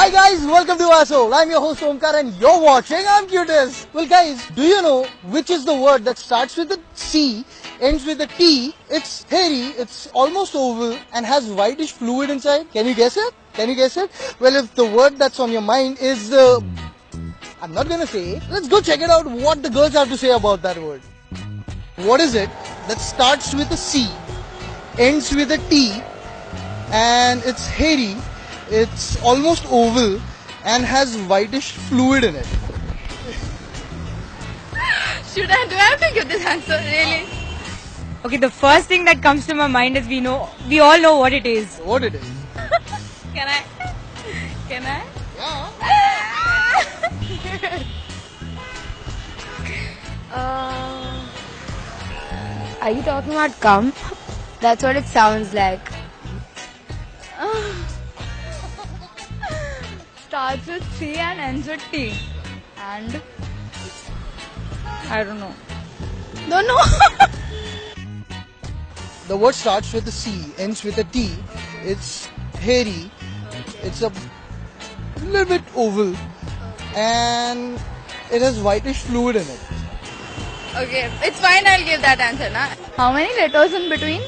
Hi guys, welcome to Asshole. I'm your host Omkar and you're watching I'm Cutest. Well guys, do you know which is the word that starts with a C, ends with a T, it's hairy, it's almost oval and has whitish fluid inside? Can you guess it? Can you guess it? Well, if the word that's on your mind is I'm not gonna say it. Let's go check it out what the girls have to say about that word. What is it that starts with a C, ends with a T and it's hairy, it's almost oval and has whitish fluid in it? Do I have to give this answer? Really? Okay, the first thing that comes to my mind is we all know what it is. What it is? Can I? Yeah. Are you talking about cum? That's what it sounds like. Starts with C and ends with T. And I don't know. Don't know. The word starts with a C, ends with a T. It's hairy. It's a little bit oval and it has whitish fluid in it. Okay, it's fine. I'll give that answer. Na? How many letters in between?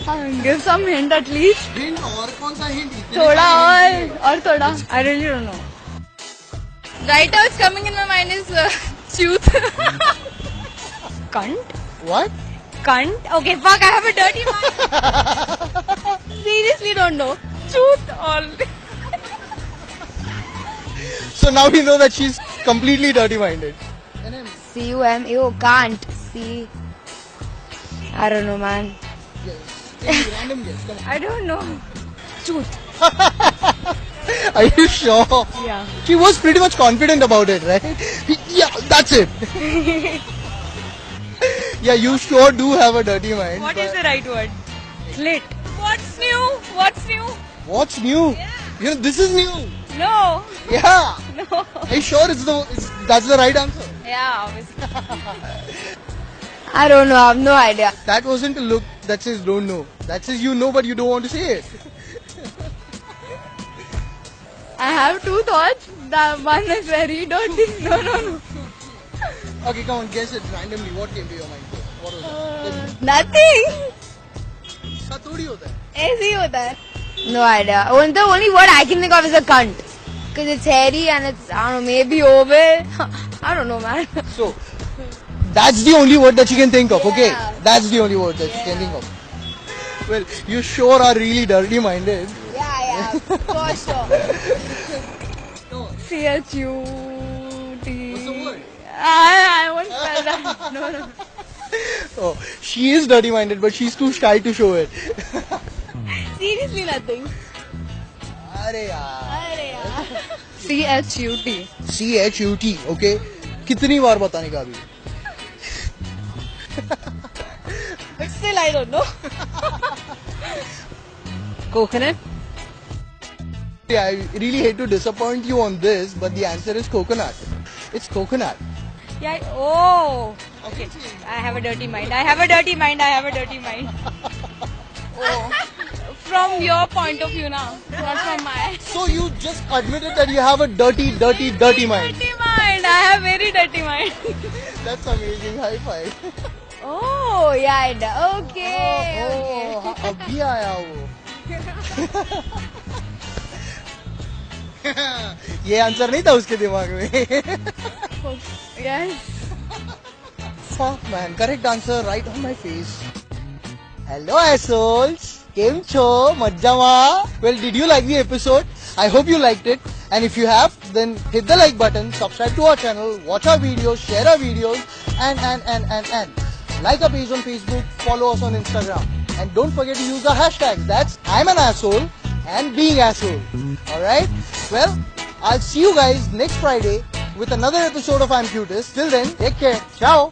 Give some hint at least. Hint और कौन सा hint? Thoda or thoda. I really don't know. Right now, it's coming in my mind is tooth. Cunt? What? Cunt? Okay, fuck, I have a dirty mind. Seriously, don't know. Tooth all. So now we know that she's completely dirty-minded. C-U-M-E-O, can't. C. I don't know, man. Yes. Random guess. Come on. I don't know. Tooth. Are you sure? Yeah. She was pretty much confident about it, right? Yeah, that's it. Yeah, you sure do have a dirty mind. What is the right word? Slit. What's new? What's new? What's new? Yeah. You know, this is new. No. Yeah. No. Are you sure that's the right answer? Yeah, obviously. I don't know, I have no idea. That wasn't a look that says don't know. That says you know but you don't want to say it. I have two thoughts. The one is very dirty. No. Okay, come on, guess it randomly. What came to your mind? What was it? Nothing. ऐसा थोड़ी होता है. ऐसे ही होता है. No idea. The only word I can think of is a cunt. Because it's hairy and it's, I don't know, maybe oval. I don't know, man. So, that's the only word that you can think of, okay? Yeah. That's the only word that you can think of. Well, you sure are really dirty-minded. Yeah, for sure. C-H-U-T. What's the word? I won't spell that. No. Oh, she is dirty-minded, but she's too shy to show it. Seriously, nothing. अरे यार. C-H-U-T. C-H-U-T, okay? कितनी बार बताने का अभी? But still, I don't know. Coconut? Yeah, I really hate to disappoint you on this, but the answer is coconut. It's coconut. Yeah, oh. Okay, I have a dirty mind. Oh. From your point of view now, not from my. So you just admitted that you have a dirty mind. Dirty mind. I have very dirty mind. That's amazing. High five. Oh, yeah, okay. Oh, अभी आया वो. ये answer नहीं था उसके दिमाग में. Yes. Fuck man, correct answer right on my face. Hello assholes. Came cho, majjama. Well, did you like the episode? I hope you liked it. And if you have, then hit the like button, subscribe to our channel, watch our videos, share our videos, and. Like our page on Facebook, follow us on Instagram. And don't forget to use the hashtags. That's I'm an asshole and being asshole. Alright? Well, I'll see you guys next Friday with another episode of I'm Cutest. Till then, take care. Ciao.